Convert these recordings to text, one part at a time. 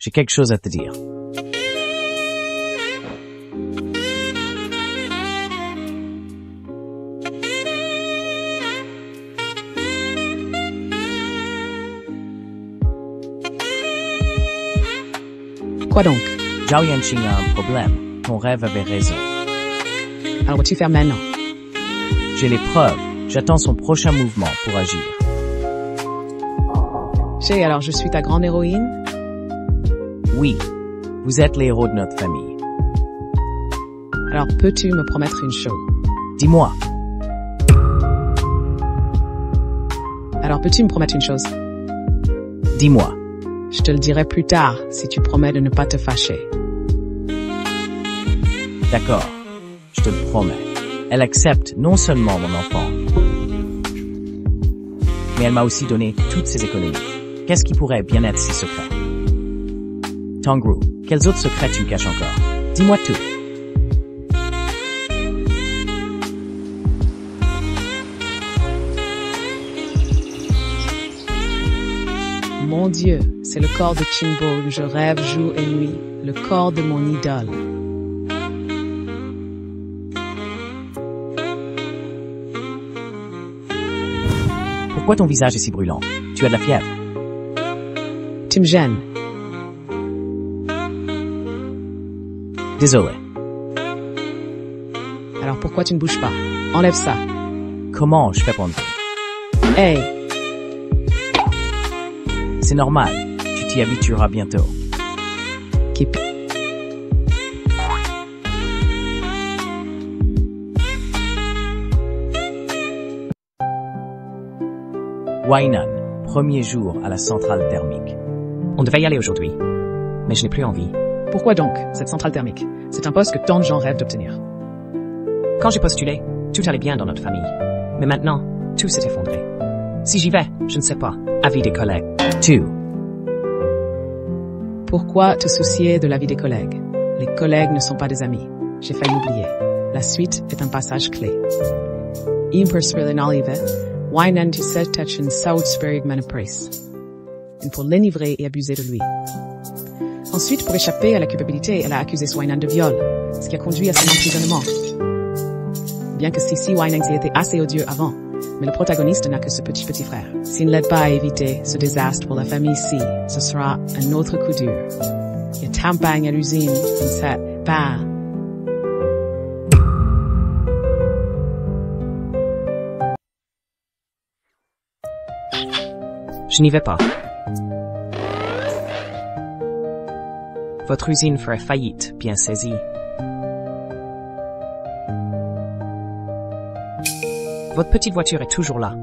J'ai quelque chose à te dire. Quoi donc? Zhao Yanqing a un problème. Ton rêve avait raison. Alors vas-tu faire maintenant? J'ai les preuves. J'attends son prochain mouvement pour agir. Chez, alors je suis ta grande héroïne? Oui, vous êtes les héros de notre famille. Alors peux-tu me promettre une chose? Dis-moi. Alors peux-tu me promettre une chose? Dis-moi. Je te le dirai plus tard si tu promets de ne pas te fâcher. D'accord. Je te le promets. Elle accepte non seulement mon enfant, mais elle m'a aussi donné toutes ses économies. Qu'est-ce qui pourrait bien être ses secrets? Tongru, quels autres secrets tu me caches encore? Dis-moi tout. Mon Dieu, c'est le corps de Qingbo où je rêve jour et nuit, le corps de mon idole. Pourquoi ton visage est si brûlant? Tu as de la fièvre? Tu me gênes. Désolé. Alors pourquoi tu ne bouges pas? Enlève ça. Comment je fais pour me dire? Hey! C'est normal. Tu t'y habitueras bientôt. Keep. Wainan, premier jour à la centrale thermique. On devait y aller aujourd'hui, mais je n'ai plus envie. Pourquoi donc, cette centrale thermique? C'est un poste que tant de gens rêvent d'obtenir. Quand j'ai postulé, tout allait bien dans notre famille. Mais maintenant, tout s'est effondré. Si j'y vais, je ne sais pas. Avis des collègues. Pourquoi te soucier de l'avis des collègues? Les collègues ne sont pas des amis. J'ai failli oublier. La suite est un passage clé. Impersonalive, Wainan Tisetachin Southsburg Manapris. Pour l'enivrer et abuser de lui. Ensuite, pour échapper à la culpabilité, elle a accusé Wainan de viol, ce qui a conduit à son emprisonnement. Bien que Sisi Wainan était assez odieux avant, mais le protagoniste n'a que ce petit frère. S'il ne l'aide pas à éviter ce désastre pour la famille Si, ce sera un autre coup dur. Il y a Tampang à l'usine, comme ça, bah. Je n'y vais pas. Votre usine ferait faillite, bien saisi. Votre petite voiture est toujours là.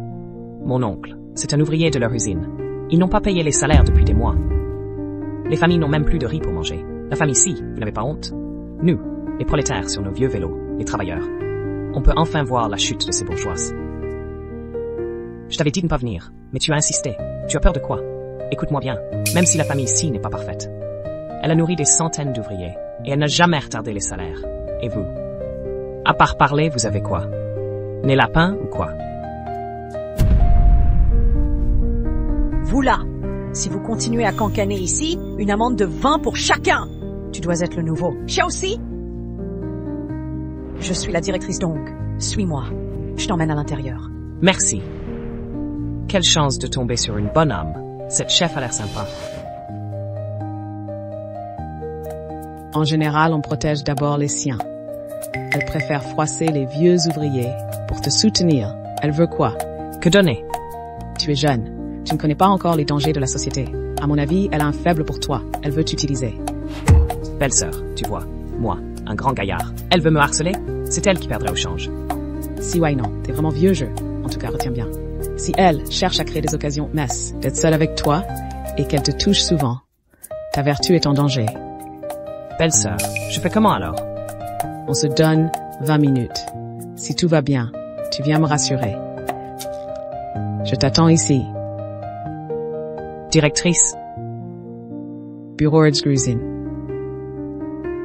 Mon oncle, c'est un ouvrier de leur usine. Ils n'ont pas payé les salaires depuis des mois. Les familles n'ont même plus de riz pour manger. La famille Si, vous n'avez pas honte? Nous, les prolétaires sur nos vieux vélos, les travailleurs. On peut enfin voir la chute de ces bourgeoises. Je t'avais dit de ne pas venir, mais tu as insisté. Tu as peur de quoi? Écoute-moi bien, même si la famille Si n'est pas parfaite. Elle a nourri des centaines d'ouvriers, et elle n'a jamais retardé les salaires. Et vous? À part parler, vous avez quoi? Né lapin ou quoi? Vous là, si vous continuez à cancaner ici, une amende de 20 pour chacun. Tu dois être le nouveau. Xiaoxi? Je suis la directrice donc. Suis-moi. Je t'emmène à l'intérieur. Merci. Quelle chance de tomber sur une bonne âme. Cette chef a l'air sympa. En général, on protège d'abord les siens. Elle préfère froisser les vieux ouvriers pour te soutenir. Elle veut quoi? Que donner? Tu es jeune. Tu ne connais pas encore les dangers de la société. À mon avis, elle a un faible pour toi. Elle veut t'utiliser. Belle-sœur, tu vois. Moi, un grand gaillard. Elle veut me harceler? C'est elle qui perdrait au change. Si ouais, non. T'es vraiment vieux jeu. En tout cas, retiens bien. Si elle cherche à créer des occasions messes, d'être seule avec toi, et qu'elle te touche souvent, ta vertu est en danger. Belle-sœur, je fais comment alors? On se donne 20 minutes. Si tout va bien, tu viens me rassurer. Je t'attends ici. Directrice? Bureau Gruzin.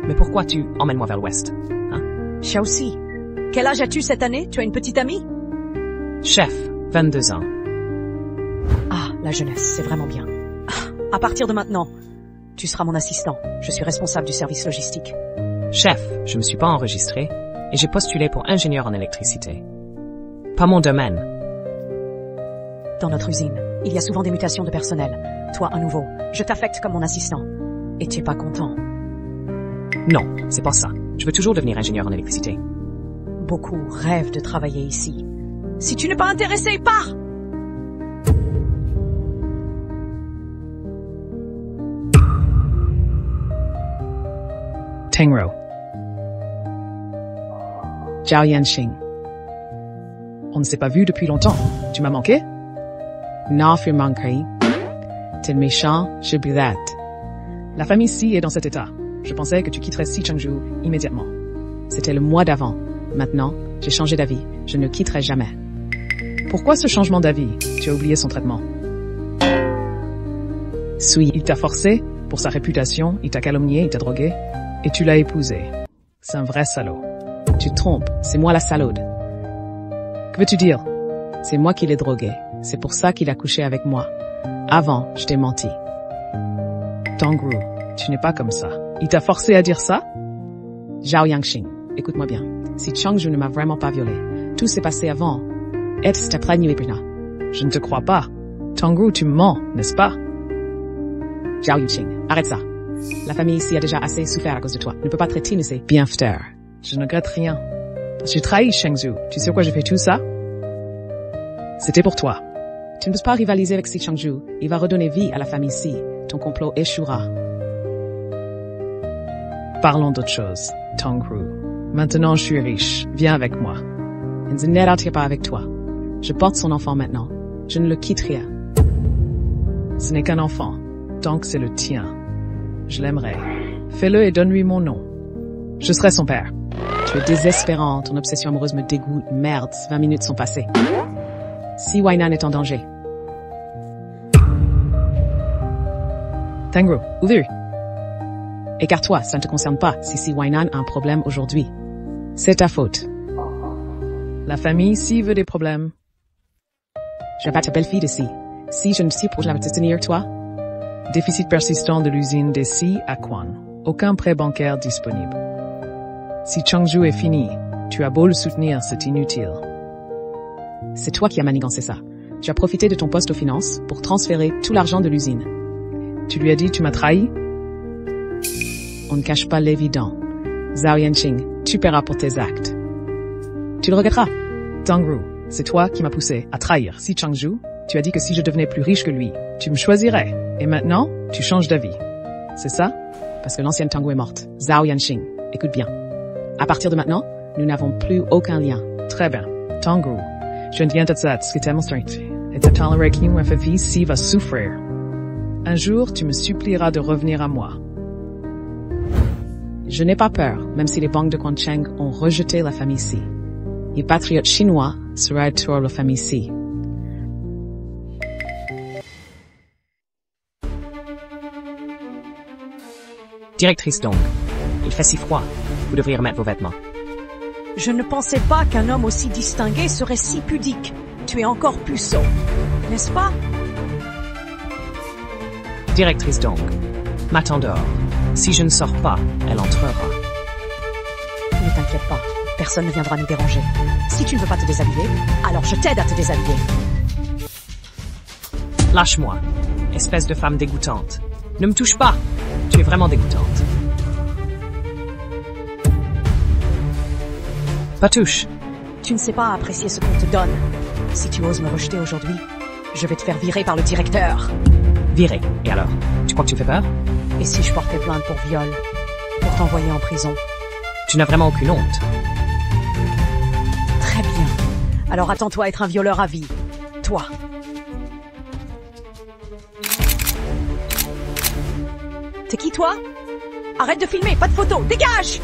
Mais pourquoi tu emmènes-moi vers l'ouest? Hein? Xiaoxi, quel âge as-tu cette année? Tu as une petite amie? Chef, 22 ans. Ah, la jeunesse, c'est vraiment bien. À partir de maintenant, Tu seras mon assistant. Je suis responsable du service logistique. Chef, je me suis pas enregistré et j'ai postulé pour ingénieur en électricité. Pas mon domaine. Dans notre usine, il y a souvent des mutations de personnel. Toi, un nouveau, je t'affecte comme mon assistant. Et tu es pas content. Non, c'est pas ça. Je veux toujours devenir ingénieur en électricité. Beaucoup rêvent de travailler ici. Si tu n'es pas intéressé, pars! Tengro. Zhao Yanxing. On ne s'est pas vu depuis longtemps. Tu m'as manqué? Non, fut manqué. T'es méchant, je brûle. La famille Si est dans cet état. Je pensais que tu quitterais Si Changju immédiatement. C'était le mois d'avant. Maintenant, j'ai changé d'avis. Je ne quitterai jamais. Pourquoi ce changement d'avis? Tu as oublié son traitement. Il t'a forcé, pour sa réputation, il t'a calomnié, il t'a drogué, et tu l'as épousé. C'est un vrai salaud. Tu te trompes, c'est moi la salaude. Que veux-tu dire? C'est moi qui l'ai drogué. C'est pour ça qu'il a couché avec moi. Avant, je t'ai menti. Tongru, tu n'es pas comme ça. Il t'a forcé à dire ça? Zhao Yanxing, écoute-moi bien. Si Changju ne m'a vraiment pas violé, tout s'est passé avant. Je ne te crois pas. Tongru, tu mens, n'est-ce pas? Zhao Yanxing, arrête ça. La famille ici a déjà assez souffert à cause de toi. Ne peut pas traiter ses bienfaiteurs. Je ne regrette rien. J'ai trahi Chengzu. Tu sais pourquoi j'ai fait tout ça? C'était pour toi. Tu ne peux pas rivaliser avec Si Changju. Il va redonner vie à la famille Si. Ton complot échouera. Parlons d'autre chose, Tongru. Maintenant, je suis riche. Viens avec moi. Il ne n'ira pas avec toi. Je porte son enfant maintenant. Je ne le quitterai. Ce n'est qu'un enfant. Donc c'est le tien. Je l'aimerai. Fais-le et donne-lui mon nom. Je serai son père. Tu es désespérant. Ton obsession amoureuse me dégoûte. Merde, 20 minutes sont passées. Si Wainan est en danger. Tengru, ouvre. Écarte-toi, ça ne te concerne pas si Wainan a un problème aujourd'hui. C'est ta faute. La famille, Si veut des problèmes. Je vais pas ta belle-fille de Si je ne suis pour la tenir, toi. Déficit persistant de l'usine des Si à Quan. Aucun prêt bancaire disponible. Si Changju est fini, tu as beau le soutenir, c'est inutile. C'est toi qui as manigancé ça. Tu as profité de ton poste aux finances pour transférer tout l'argent de l'usine. Tu lui as dit tu m'as trahi? On ne cache pas l'évident. Zhao Yanxing, tu paieras pour tes actes. Tu le regretteras. Tongru, c'est toi qui m'as poussé à trahir Si Changju. Tu as dit que si je devenais plus riche que lui, tu me choisirais. Et maintenant, tu changes d'avis. C'est ça? Parce que l'ancienne Tongru est morte. Zhao Yanxing, écoute bien. À partir de maintenant, nous n'avons plus aucun lien. Très bien. Tongru, je ne viens de ça, ce que t'aimes et de tolérer qu'une vie Si va souffrir. Un jour, tu me supplieras de revenir à moi. Je n'ai pas peur, même si les banques de Quancheng ont rejeté la famille Si. Les patriotes chinois seraient sur la famille Si. Directrice Dong, il fait si froid. Vous devriez remettre vos vêtements. Je ne pensais pas qu'un homme aussi distingué serait si pudique. Tu es encore puceau, n'est-ce pas? Directrice Dong, m'attend dehors. Si je ne sors pas, elle entrera. Ne t'inquiète pas, personne ne viendra nous déranger. Si tu ne veux pas te déshabiller, alors je t'aide à te déshabiller. Lâche-moi, espèce de femme dégoûtante. Ne me touche pas, tu es vraiment dégoûtante. Pas touche. Tu ne sais pas apprécier ce qu'on te donne. Si tu oses me rejeter aujourd'hui, je vais te faire virer par le directeur. Virer. Et alors? Tu crois que tu me fais peur? Et si je portais plainte pour viol? Pour t'envoyer en prison? Tu n'as vraiment aucune honte. Très bien. Alors attends-toi à être un violeur à vie. Toi. T'es qui, toi? Arrête de filmer, pas de photos, dégage!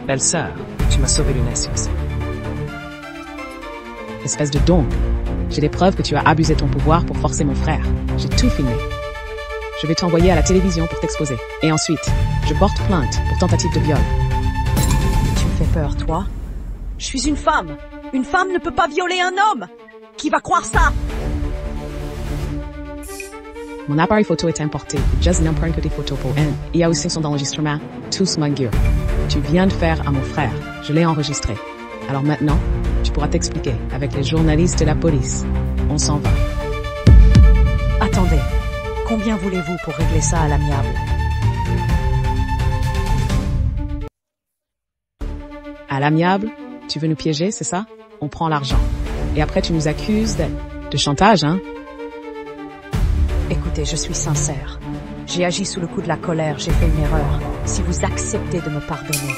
Belle-sœur, tu m'as sauvé le nez aussi. Espèce de Dong. J'ai des preuves que tu as abusé de ton pouvoir pour forcer mon frère. J'ai tout filmé. Je vais t'envoyer à la télévision pour t'exposer. Et ensuite, je porte plainte pour tentative de viol. Tu me fais peur, toi? Je suis une femme. Une femme ne peut pas violer un homme. Qui va croire ça? Mon appareil photo est importé. Just n'en prenne que des photos pour elle. Il y a aussi son enregistrement. Tout mon gear. Tu viens de faire à mon frère. Je l'ai enregistré. Alors maintenant, tu pourras t'expliquer avec les journalistes et la police. On s'en va. Attendez. Combien voulez-vous pour régler ça à l'amiable? À l'amiable, tu veux nous piéger, c'est ça? On prend l'argent. Et après, tu nous accuses de chantage, hein? Écoutez, je suis sincère. J'ai agi sous le coup de la colère, j'ai fait une erreur. Si vous acceptez de me pardonner.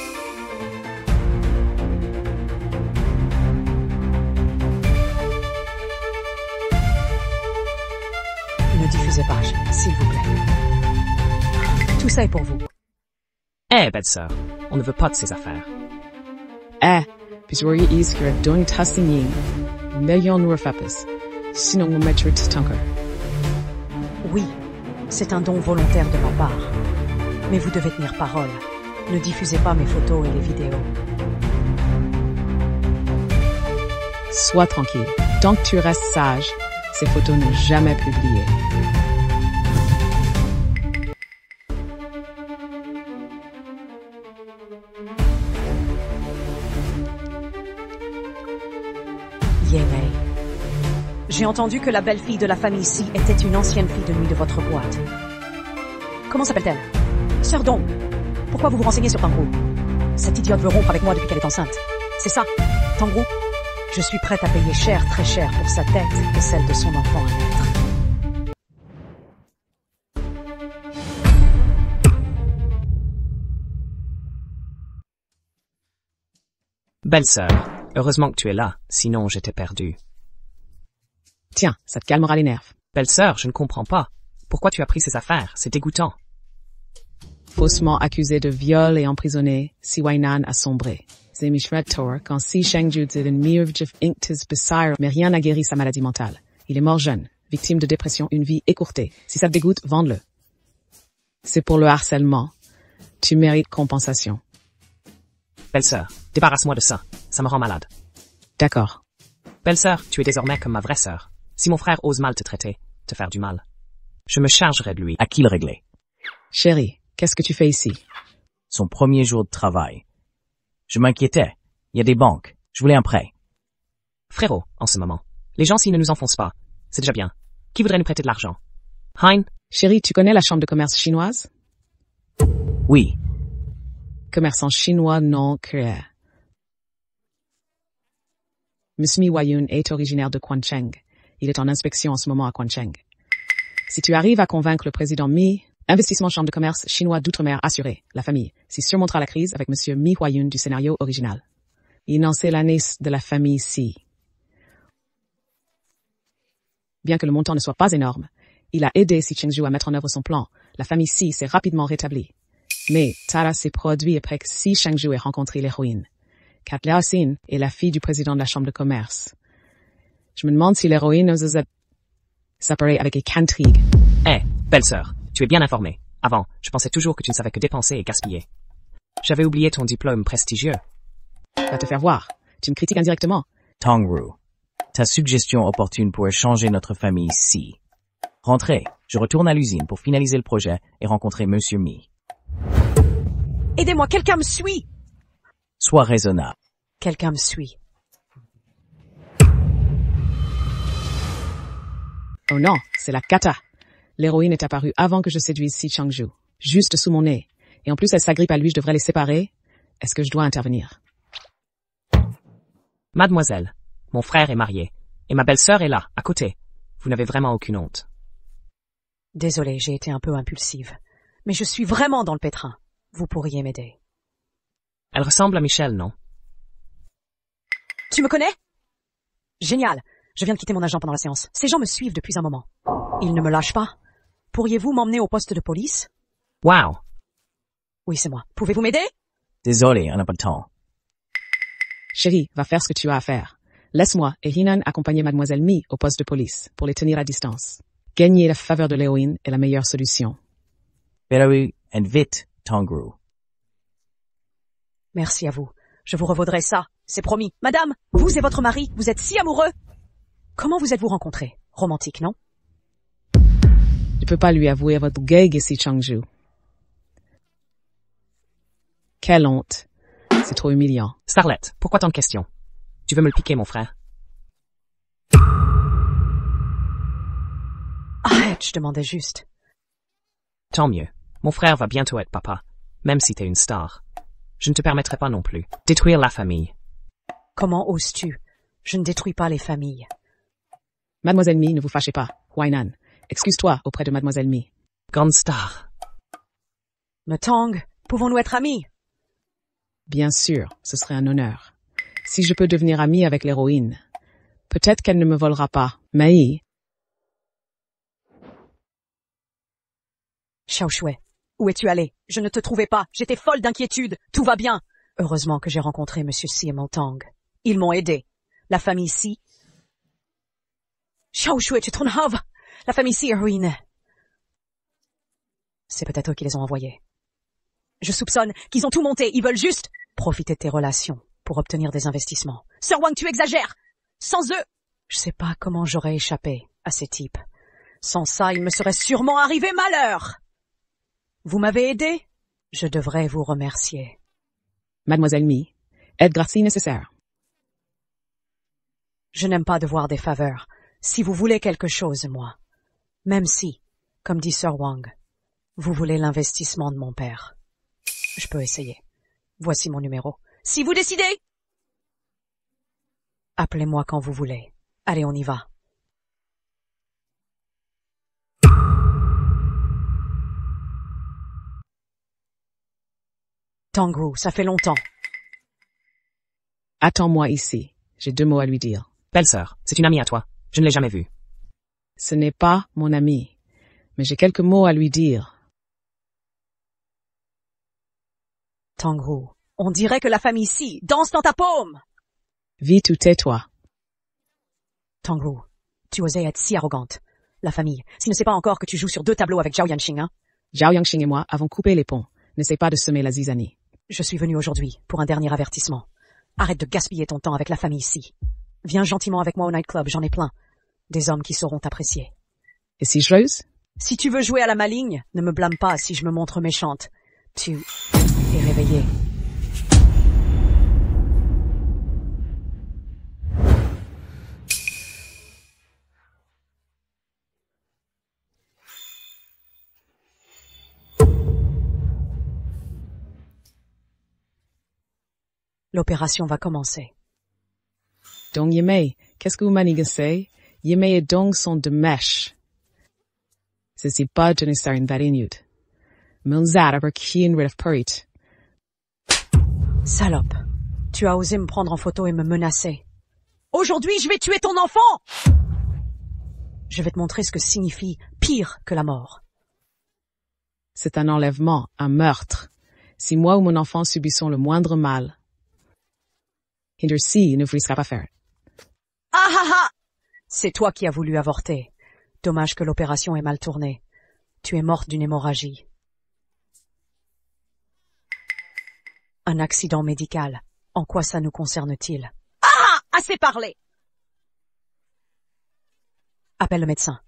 Ne diffusez pas, s'il vous plaît. Tout ça est pour vous. Eh, belle-sœur, on ne veut pas de ces affaires. Puis je is que doing tasting million rufapas. Sinon, on mettra ton cœur. Oui, c'est un don volontaire de ma part. Mais vous devez tenir parole. Ne diffusez pas mes photos et les vidéos. Sois tranquille. Tant que tu restes sage, ces photos ne jamais publiées. Yémei. J'ai entendu que la belle-fille de la famille Si était une ancienne fille de nuit de votre boîte. Comment s'appelle-t-elle? Sœur Dong. Pourquoi vous vous renseignez sur Tangroo? Cette idiote veut rompre avec moi depuis qu'elle est enceinte. C'est ça, Tangroo? Je suis prête à payer cher, très cher pour sa tête et celle de son enfant à naître. Belle-sœur, heureusement que tu es là, sinon j'étais perdu. Tiens, ça te calmera les nerfs. Belle-sœur, je ne comprends pas. Pourquoi tu as pris ces affaires? C'est dégoûtant. Faussement accusé de viol et emprisonné, Si Wainan a sombré. C'est Mishret Tor quand Si Shengju did une mirvjif inktis besire, mais rien n'a guéri sa maladie mentale. Il est mort jeune, victime de dépression, une vie écourtée. Si ça te dégoûte, vende-le. C'est pour le harcèlement. Tu mérites compensation. Belle-sœur, débarrasse-moi de ça. Ça me rend malade. D'accord. Belle-sœur, tu es désormais comme ma vraie sœur. Si mon frère ose mal te traiter, te faire du mal, je me chargerai de lui. À qui le régler? Chérie, qu'est-ce que tu fais ici? Son premier jour de travail. Je m'inquiétais. Il y a des banques. Je voulais un prêt. Frérot, en ce moment. Les gens s'ils ne nous enfoncent pas. C'est déjà bien. Qui voudrait nous prêter de l'argent? Hein? Chérie, tu connais la chambre de commerce chinoise? Oui. Commerçant chinois non créé. Monsieur Mi Huayun est originaire de Quancheng. Il est en inspection en ce moment à Quancheng. Si tu arrives à convaincre le président Mi, investissement chambre de commerce chinois d'outre-mer assuré, la famille, s'y surmontera la crise avec monsieur Mi Huayun du scénario original. Il n'en sait la nièce de la famille Si. Bien que le montant ne soit pas énorme, il a aidé Si Chengju à mettre en œuvre son plan. La famille Si s'est rapidement rétablie. Mais Tara s'est produit après que Si Chengju ait rencontré l'héroïne. Kat Liaoxin est la fille du président de la chambre de commerce. Je me demande si l'héroïne ose s'apparer avec Kantrigue. Eh, belle-sœur, tu es bien informée. Avant, je pensais toujours que tu ne savais que dépenser et gaspiller. J'avais oublié ton diplôme prestigieux. Va te faire voir. Tu me critiques indirectement. Tangroo. Ta suggestion opportune pourrait changer notre famille Si. Rentrez. Je retourne à l'usine pour finaliser le projet et rencontrer monsieur Mi. Aidez-moi, quelqu'un me suit! Sois raisonnable. Quelqu'un me suit. Oh non, c'est la cata. L'héroïne est apparue avant que je séduise Si Chengju. Juste sous mon nez. Et en plus, elle s'agrippe à lui, je devrais les séparer. Est-ce que je dois intervenir? Mademoiselle, mon frère est marié. Et ma belle-sœur est là, à côté. Vous n'avez vraiment aucune honte. Désolée, j'ai été un peu impulsive. Mais je suis vraiment dans le pétrin. Vous pourriez m'aider. Elle ressemble à Michel, non? Tu me connais? Génial. Je viens de quitter mon agent pendant la séance. Ces gens me suivent depuis un moment. Ils ne me lâchent pas. Pourriez-vous m'emmener au poste de police? Wow! Oui, c'est moi. Pouvez-vous m'aider? Désolé, on n'a pas de temps. Chérie, va faire ce que tu as à faire. Laisse-moi et Hinan accompagner mademoiselle Mi au poste de police pour les tenir à distance. Gagner la faveur de l'héroïne est la meilleure solution. Pero and vite, Tangroo. Merci à vous. Je vous revaudrai ça. C'est promis. Madame, vous et votre mari, vous êtes si amoureux. Comment vous êtes-vous rencontrés? Romantique, non? peux pas lui avouer votre gag ici, Changju. Quelle honte. C'est trop humiliant. Starlet, pourquoi tant de questions? Tu veux me le piquer, mon frère? Arrête, je demandais juste. Tant mieux. Mon frère va bientôt être papa, même si t'es une star. Je ne te permettrai pas non plus détruire la famille. Comment oses-tu? Je ne détruis pas les familles. Mademoiselle Mi, ne vous fâchez pas. Wainan, excuse-toi auprès de Mademoiselle Mi. Grande star. Me Tang, pouvons-nous être amis? Bien sûr, ce serait un honneur. Si je peux devenir amie avec l'héroïne. Peut-être qu'elle ne me volera pas, mais... Xiao Shui, où es-tu allé? Je ne te trouvais pas. J'étais folle d'inquiétude. Tout va bien. Heureusement que j'ai rencontré Monsieur Si et Montang. Ils m'ont aidé. La famille Si... Xiao Shui, tu te rends. La famille Si est ruinée. C'est peut-être eux qui les ont envoyés. Je soupçonne qu'ils ont tout monté. Ils veulent juste profiter de tes relations pour obtenir des investissements. Sir Wang, tu exagères. Sans eux, je sais pas comment j'aurais échappé à ces types. Sans ça, il me serait sûrement arrivé malheur. Vous m'avez aidé? Je devrais vous remercier. Mademoiselle Mi, aide grâce si nécessaire. Je n'aime pas devoir des faveurs. Si vous voulez quelque chose, moi. Même si, comme dit Sir Wang, vous voulez l'investissement de mon père. Je peux essayer. Voici mon numéro. Si vous décidez, appelez-moi quand vous voulez. Allez, on y va. Tangru, ça fait longtemps. Attends-moi ici. J'ai 2 mots à lui dire. Belle-sœur, c'est une amie à toi. Je ne l'ai jamais vue. Ce n'est pas mon ami, mais j'ai quelques mots à lui dire. Tangru, on dirait que la famille Si danse dans ta paume. Vite ou tais-toi. Tangru, tu osais être si arrogante. La famille, s'il ne sait pas encore que tu joues sur 2 tableaux avec Zhao Yanqing, hein? Zhao Yanqing et moi avons coupé les ponts. N'essaie pas de semer la zizanie. Je suis venu aujourd'hui pour un dernier avertissement. Arrête de gaspiller ton temps avec la famille Si. Viens gentiment avec moi au nightclub, j'en ai plein. Des hommes qui sauront t'apprécier. Et si je ruse? Si tu veux jouer à la maligne, ne me blâme pas si je me montre méchante. Tu es réveillé. L'opération va commencer. Dong Yimei, qu'est-ce que vous manigacez? Yimei et Dong sont de mèche. Ceci pas de nisar in varinut. Munzat aber keen rid of purit. Salope, tu as osé me prendre en photo et me menacer. Aujourd'hui, je vais tuer ton enfant! Je vais te montrer ce que signifie pire que la mort. C'est un enlèvement, un meurtre. Si moi ou mon enfant subissons le moindre mal, Hindersi ne vous sera pas faire. Ah ah ah! C'est toi qui as voulu avorter. Dommage que l'opération ait mal tourné. Tu es morte d'une hémorragie. Un accident médical. En quoi ça nous concerne-t-il? Ah! Assez parlé! Appelle le médecin.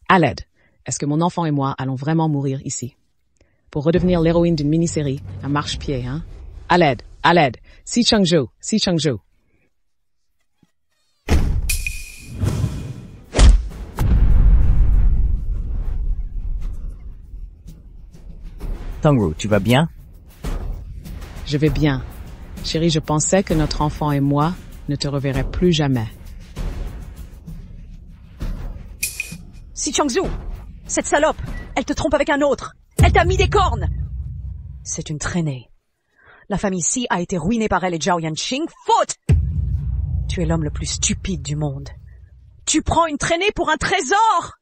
À l'aide. Est-ce que mon enfant et moi allons vraiment mourir ici? Pour redevenir l'héroïne d'une mini-série, un marche-pied, hein? À l'aide, à l'aide. Si Changzhou, si Changzhou. Tangru, tu vas bien? Je vais bien. Chérie, je pensais que notre enfant et moi ne te reverraient plus jamais. Si Changzhou, cette salope, elle te trompe avec un autre. Elle t'a mis des cornes. C'est une traînée. La famille Si a été ruinée par elle et Zhao Yanqing. Faute! Tu es l'homme le plus stupide du monde. Tu prends une traînée pour un trésor!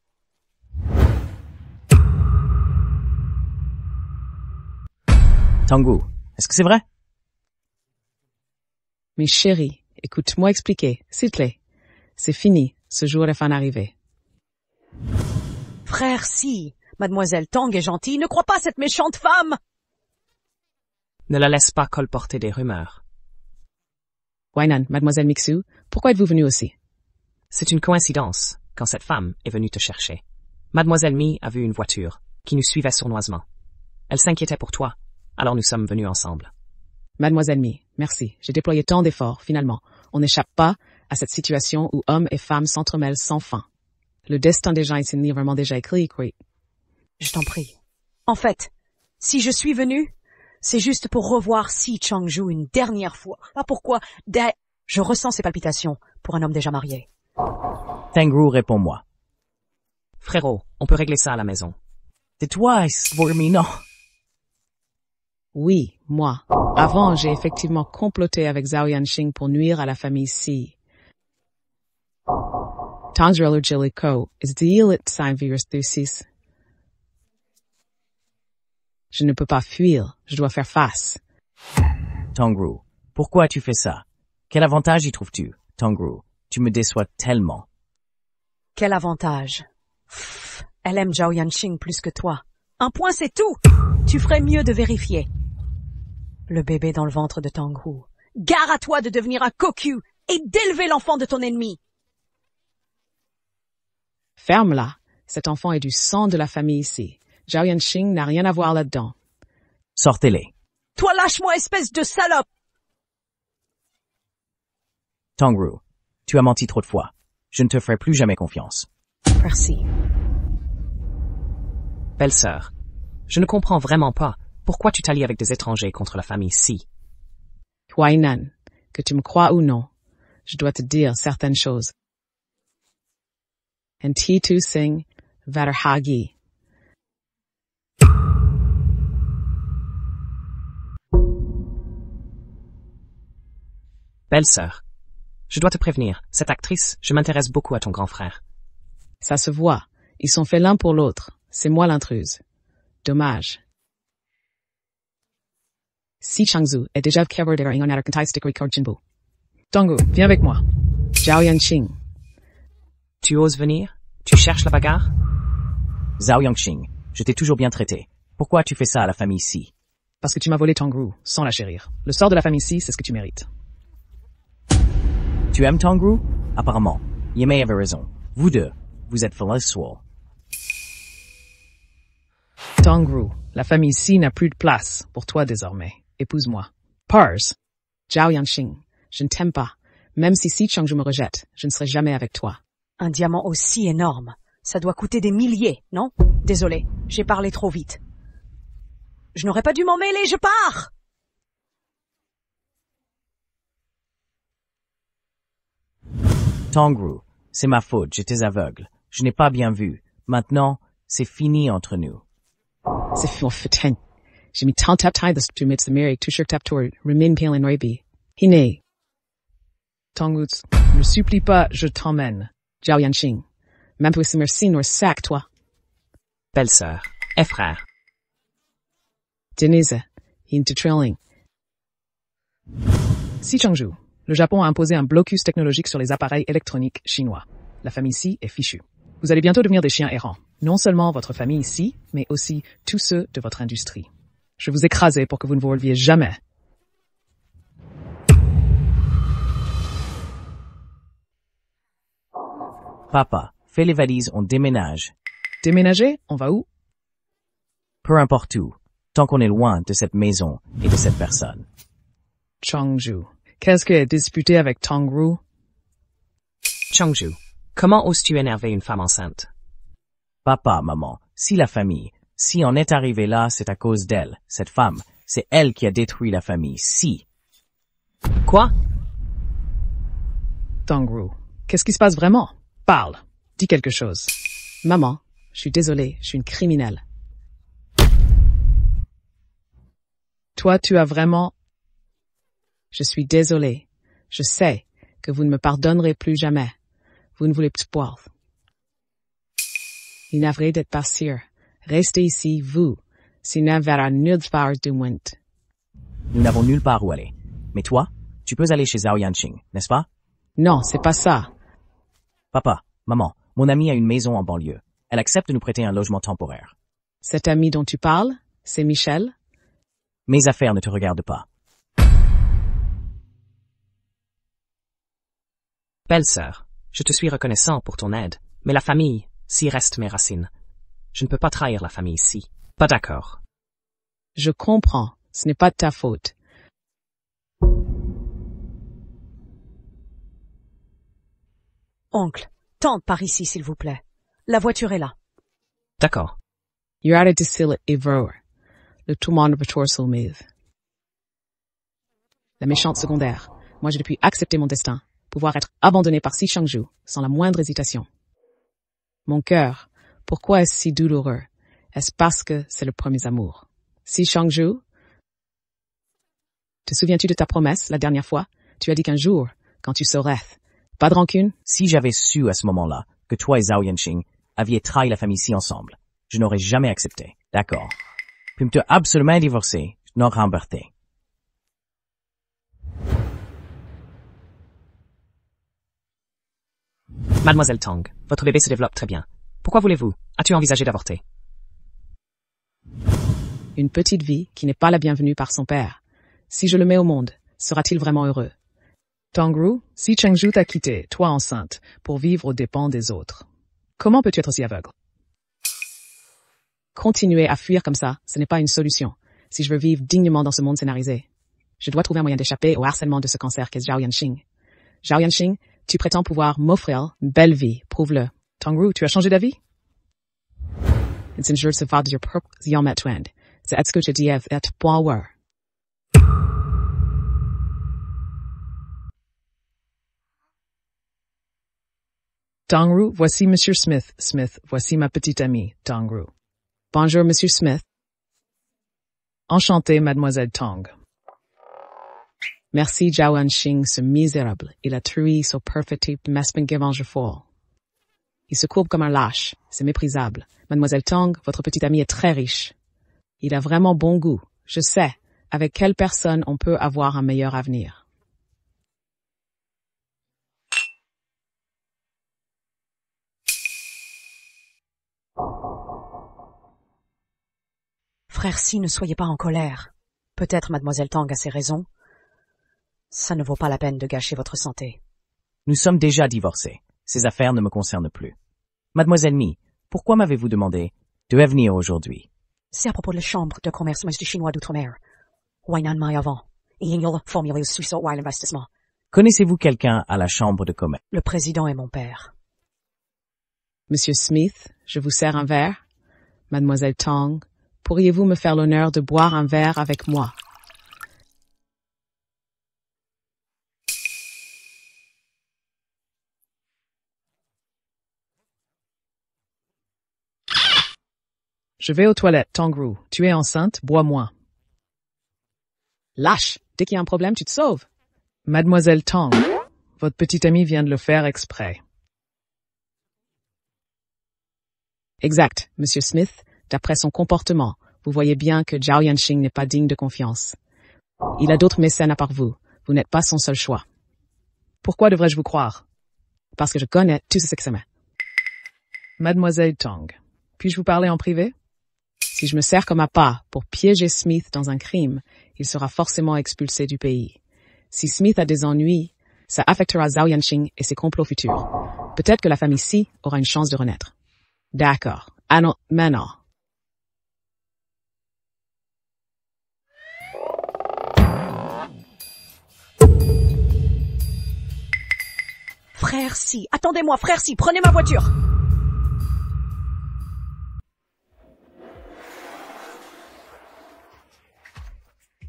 Tangru, est-ce que c'est vrai? Mais chérie, écoute-moi expliquer, s'il te plaît. C'est fini, ce jour est fin arrivé. Frère Si, Mademoiselle Tang est gentille, ne crois pas cette méchante femme! Ne la laisse pas colporter des rumeurs. Wainan, Mademoiselle Mixu, pourquoi êtes-vous venue aussi? C'est une coïncidence quand cette femme est venue te chercher. Mademoiselle Mi a vu une voiture qui nous suivait sournoisement. Elle s'inquiétait pour toi, alors nous sommes venus ensemble. Mademoiselle Mi, merci. J'ai déployé tant d'efforts, finalement. On n'échappe pas à cette situation où hommes et femmes s'entremêlent sans fin. Le destin des gens est vraiment déjà écrit, oui. Je t'en prie. En fait, si je suis venue, c'est juste pour revoir Si Chang-ju une dernière fois. Pas pourquoi. Je ressens ces palpitations pour un homme déjà marié. Tangru, réponds-moi. Frérot, on peut régler ça à la maison. C'est toi, pour me, non. Oui, moi. Avant, j'ai effectivement comploté avec Zhao Yanqing pour nuire à la famille Si. Tangsrelu Jiliko is dealit sein virus thusis. Je ne peux pas fuir, je dois faire face. Tangru, pourquoi tu fais ça? Quel avantage y trouves-tu, Tangru? Tu me déçois tellement. Quel avantage. Pff, elle aime Zhao Yanqing plus que toi. Un point, c'est tout. Tu ferais mieux de vérifier. Le bébé dans le ventre de Tangru. Gare à toi de devenir un cocu et d'élever l'enfant de ton ennemi. Ferme-la. Cet enfant est du sang de la famille ici. Zhao Yanqing n'a rien à voir là-dedans. Sortez-les. Toi, lâche-moi, espèce de salope. Tangru, tu as menti trop de fois. Je ne te ferai plus jamais confiance. Merci. Belle-sœur, je ne comprends vraiment pas pourquoi tu t'allies avec des étrangers contre la famille Si. Huainan, que tu me crois ou non, je dois te dire certaines choses. En ti tu sing, vaterhagi. Belle-sœur, je dois te prévenir, cette actrice, je m'intéresse beaucoup à ton grand frère. Ça se voit. Ils sont faits l'un pour l'autre. C'est moi l'intruse. Dommage. Si Changzu est déjà keverdering en arkantaistic recordjinbu. Tangru, viens avec moi. Zhao Yanqing. Tu oses venir? Tu cherches la bagarre? Zhao Yanqing, je t'ai toujours bien traité. Pourquoi tu fais ça à la famille Si? Parce que tu m'as volé Tangru, sans la chérir. Le sort de la famille Si, c'est ce que tu mérites. Tu aimes Tangru? Apparemment. Yemei avait raison. Vous deux, vous êtes philosophes. Tangru, la famille Si n'a plus de place pour toi désormais. Épouse-moi. Pars. Zhao Yanqing, je ne t'aime pas. Même si Changju me rejette, je ne serai jamais avec toi. Un diamant aussi énorme. Ça doit coûter des milliers, non? Désolé, j'ai parlé trop vite. Je n'aurais pas dû m'en mêler, je pars! Tangru, c'est ma faute, j'étais aveugle. Je n'ai pas bien vu. Maintenant, c'est fini entre nous. C'est fini. J'ai mis tant de temps de mettre ce mérite tout sur tour, remin pale en rebi. Hiné. Tangru, ne supplie pas, je t'emmène. Zhao Yanqing. Même pour ce merci nor sac, toi. Belle-sœur et frère. Denise, in te trilling. Si Changju, le Japon a imposé un blocus technologique sur les appareils électroniques chinois. La famille Si est fichue. Vous allez bientôt devenir des chiens errants. Non seulement votre famille ici, mais aussi tous ceux de votre industrie. Je vais vous écraser pour que vous ne vous releviez jamais. Papa, fais les valises, on déménage. Déménager? On va où? Peu importe où, tant qu'on est loin de cette maison et de cette personne. Changju. Qu'est-ce que est disputé avec Tangru? Changju, comment oses-tu énerver une femme enceinte? Papa, maman, si la famille, si on est arrivé là, c'est à cause d'elle, cette femme. C'est elle qui a détruit la famille, si. Quoi? Tangru. Qu'est-ce qui se passe vraiment? Parle. Dis quelque chose. Maman, je suis désolée, je suis une criminelle. Toi, tu as vraiment... Je suis désolée. Je sais que vous ne me pardonnerez plus jamais. Vous ne voulez plus boire. Il est navré d'être pas sûr. Restez ici, vous. Sinon, vers nulle part du monde. Nous n'avons nulle part où aller. Mais toi, tu peux aller chez Zhao Yanqing, n'est-ce pas? Non, c'est pas ça. Papa, maman, mon amie a une maison en banlieue. Elle accepte de nous prêter un logement temporaire. Cet ami dont tu parles, c'est Michel? Mes affaires ne te regardent pas. Belle-sœur, Je te suis reconnaissant pour ton aide, mais la famille, si reste mes racines. Je ne peux pas trahir la famille si. Pas d'accord. Je comprends, ce n'est pas de ta faute. Oncle, tente par ici, s'il vous plaît. La voiture est là. D'accord. You're at a desillet Evreur. Le tourment de votre soulmave. La méchante secondaire. Moi, j'ai depuis accepté mon destin. Pouvoir être abandonné par Si Changju, sans la moindre hésitation. Mon cœur, pourquoi est-ce si douloureux? Est-ce parce que c'est le premier amour? Si Changju? Te souviens-tu de ta promesse, la dernière fois? Tu as dit qu'un jour, quand tu saurais, pas de rancune? Si j'avais su à ce moment-là que toi et Zhao Yanqing aviez trahi la famille Si ensemble, je n'aurais jamais accepté. D'accord. Puis me te absolument divorcé, je n'aurais remporté. Mademoiselle Tang, votre bébé se développe très bien. Pourquoi voulez-vous? As-tu envisagé d'avorter? Une petite vie qui n'est pas la bienvenue par son père. Si je le mets au monde, sera-t-il vraiment heureux? Tongru, Si Changju t'a quitté, toi enceinte, pour vivre aux dépens des autres. Comment peux-tu être aussi aveugle? Continuer à fuir comme ça, ce n'est pas une solution. Si je veux vivre dignement dans ce monde scénarisé, je dois trouver un moyen d'échapper au harcèlement de ce cancer qu'est Zhao Yanqing. Zhao Yanqing, tu prétends pouvoir m'offrir une belle vie, prouve-le. Tongru, tu as changé d'avis? It's injured se vad your purpose yom at twend. C'est est-ce que je dis et power. Tongru, voici Monsieur Smith. Smith, voici ma petite amie, Tongru. Bonjour, Monsieur Smith. Enchanté, Mademoiselle Tong. Merci, Zhao Yanqing, ce misérable. Il a truie so perfect fall. Il se courbe comme un lâche. C'est méprisable. Mademoiselle Tong, votre petite amie est très riche. Il a vraiment bon goût. Je sais. Avec quelle personne on peut avoir un meilleur avenir. Frère Si, ne soyez pas en colère. Peut-être Mademoiselle Tang a ses raisons. Ça ne vaut pas la peine de gâcher votre santé. Nous sommes déjà divorcés. Ces affaires ne me concernent plus. Mademoiselle Mi, pourquoi m'avez-vous demandé de venir aujourd'hui? C'est à propos de la Chambre de commerce du Chinois d'Outre-mer. Wainan Mai avant. Et il formulé au Suisse Wild Investissement. Connaissez-vous quelqu'un à la Chambre de commerce? Le président est mon père. Monsieur Smith, je vous sers un verre. Mademoiselle Tong, pourriez-vous me faire l'honneur de boire un verre avec moi? Je vais aux toilettes, Tongru. Tu es enceinte, bois moins. Lâche! Dès qu'il y a un problème, tu te sauves. Mademoiselle Tong, votre petite amie vient de le faire exprès. Exact, Monsieur Smith. D'après son comportement, vous voyez bien que Zhao Yanqing n'est pas digne de confiance. Il a d'autres mécènes à part vous. Vous n'êtes pas son seul choix. Pourquoi devrais-je vous croire? Parce que je connais tout ce que ça met. Mademoiselle Tong, puis-je vous parler en privé? Si je me sers comme appât pour piéger Smith dans un crime, il sera forcément expulsé du pays. Si Smith a des ennuis, ça affectera Zhao Yanqing et ses complots futurs. Peut-être que la famille Si aura une chance de renaître. D'accord. Ah non, maintenant. Frère Si, attendez-moi, frère Si, prenez ma voiture.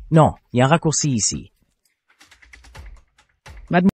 Non, il y a un raccourci ici.